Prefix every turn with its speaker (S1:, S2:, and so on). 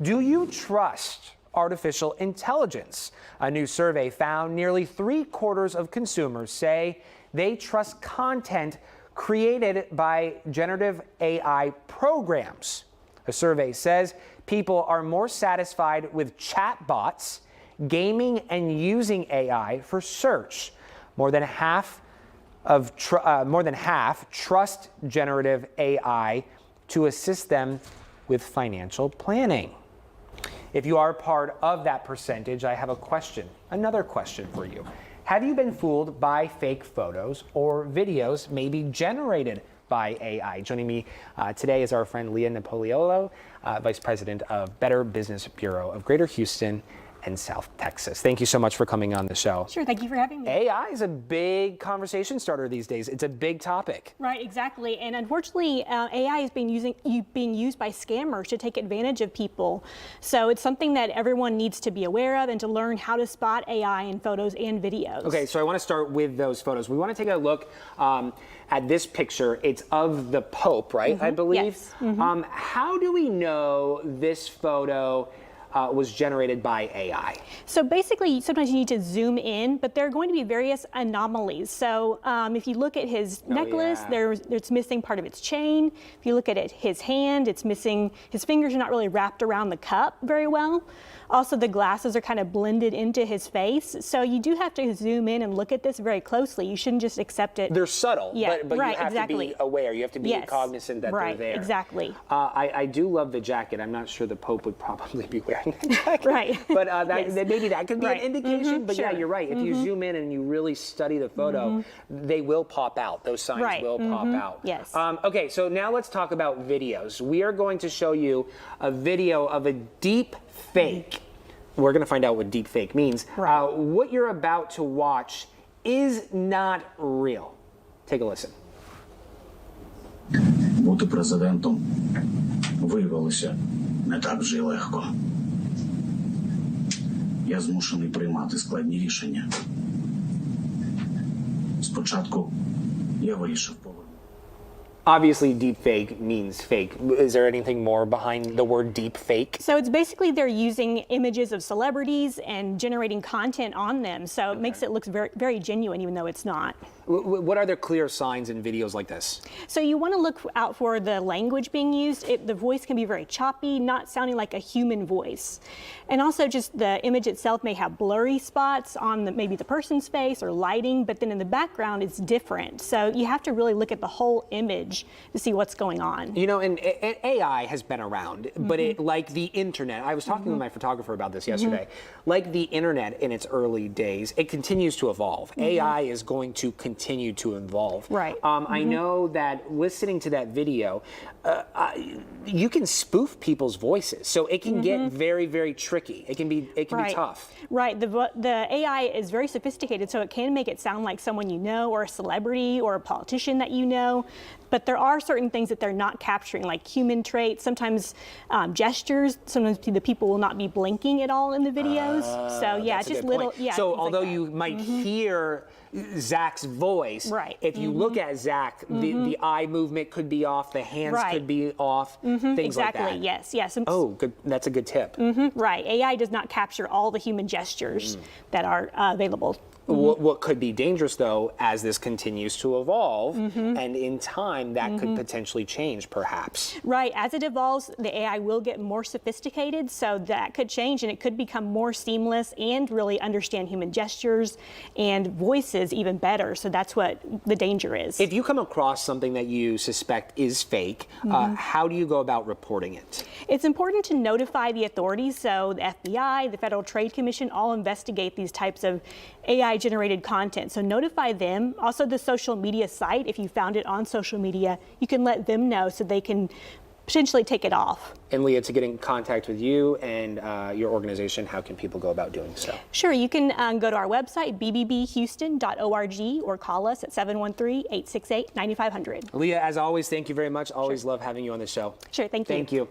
S1: Do you trust artificial intelligence? A new survey found nearly 3/4 of consumers say they trust content created by generative AI programs. A survey says people are more satisfied with chatbots, gaming, and using AI for search. More than half trust generative AI to assist them with financial planning. If you are part of that percentage, I have another question for you. Have you been fooled by fake photos or videos maybe generated by AI? Joining me today is our friend Leah Napoliolo, Vice President of Better Business Bureau of Greater Houston and South Texas. Thank you so much for coming on the show.
S2: Sure, thank you for having me.
S1: AI is a big conversation starter these days. It's a big topic.
S2: Right, exactly. And unfortunately, AI is being used by scammers to take advantage of people. So it's something that everyone needs to be aware of and to learn how to spot AI in photos and videos.
S1: Okay, so I want to start with those photos. We want to take a look at this picture. It's of the Pope, right? I believe.
S2: Yes. Mm-hmm.
S1: How do we know this photo was generated by AI?
S2: So basically, sometimes you need to zoom in, but there are going to be various anomalies. So if you look at his necklace, it's missing part of its chain. If you look at his hand, it's missing, his fingers are not really wrapped around the cup very well. Also, the glasses are kind of blended into his face. So you do have to zoom in and look at this very closely. You shouldn't just accept it.
S1: They're subtle,
S2: yeah,
S1: but
S2: right,
S1: you have to be aware. You have to be cognizant that they're there.
S2: Right, exactly.
S1: I do love the jacket. I'm not sure the Pope would probably be wearing that jacket.
S2: Right.
S1: But maybe that could be an indication. But
S2: sure.
S1: yeah, you're right. If you zoom in and you really study the photo, they will pop out. Those signs will pop out.
S2: Yes.
S1: Okay, so now let's talk about videos. We are going to show you a video of a deep fake. We're going to find out what deep fake means.
S2: Right.
S1: What you're about to watch is not real. Take a listen.
S3: Бути президентом виявилося не так вже й легко. Я змушений приймати складні рішення. Спочатку я вирішив повернути.
S1: Obviously, deep fake means fake. Is there anything more behind the word deep fake?
S2: So it's basically they're using images of celebrities and generating content on them. So it makes it look very, very genuine, even though it's not.
S1: What are the clear signs in videos like this?
S2: So you want to look out for the language being used. The voice can be very choppy, not sounding like a human voice. And also just the image itself may have blurry spots on maybe the person's face or lighting, but then in the background it's different. So you have to really look at the whole image to see what's going on.
S1: You know, and AI has been around, but like the internet, I was talking with my photographer about this yesterday, like the internet in its early days, it continues to evolve. AI is going to continue to evolve.
S2: Right.
S1: I know that listening to that video, you can spoof people's voices, so it can get very, very tricky. It can be tough.
S2: Right. The AI is very sophisticated, so it can make it sound like someone you know, or a celebrity, or a politician that you know. But there are certain things that they're not capturing, like human traits, sometimes gestures. Sometimes the people will not be blinking at all in the videos. So yeah, it's just little. Yeah.
S1: So although you might hear Zach's voice, if you look at Zach, the eye movement could be off, the hands could be off, things like that.
S2: Exactly. Yes.
S1: Oh, good. That's a good tip.
S2: Right. AI does not capture all the human gestures that are available.
S1: What could be dangerous, though, as this continues to evolve, and in time, that could potentially change, perhaps.
S2: Right. As it evolves, the AI will get more sophisticated, so that could change, and it could become more seamless and really understand human gestures and voices even better. So that's what the danger is.
S1: If you come across something that you suspect is fake, how do you go about reporting it?
S2: It's important to notify the authorities. So the FBI, the Federal Trade Commission, all investigate these types of AI-generated content. So notify them. Also the social media site, if you found it on social media, you can let them know so they can potentially take it off.
S1: And Leah, to get in contact with you and your organization, how can people go about doing so?
S2: Sure, you can go to our website, bbbhouston.org, or call us at 713-868-9500.
S1: Leah, as always, thank you very much. Always love having you on the show.
S2: Sure, thank you.
S1: Thank you.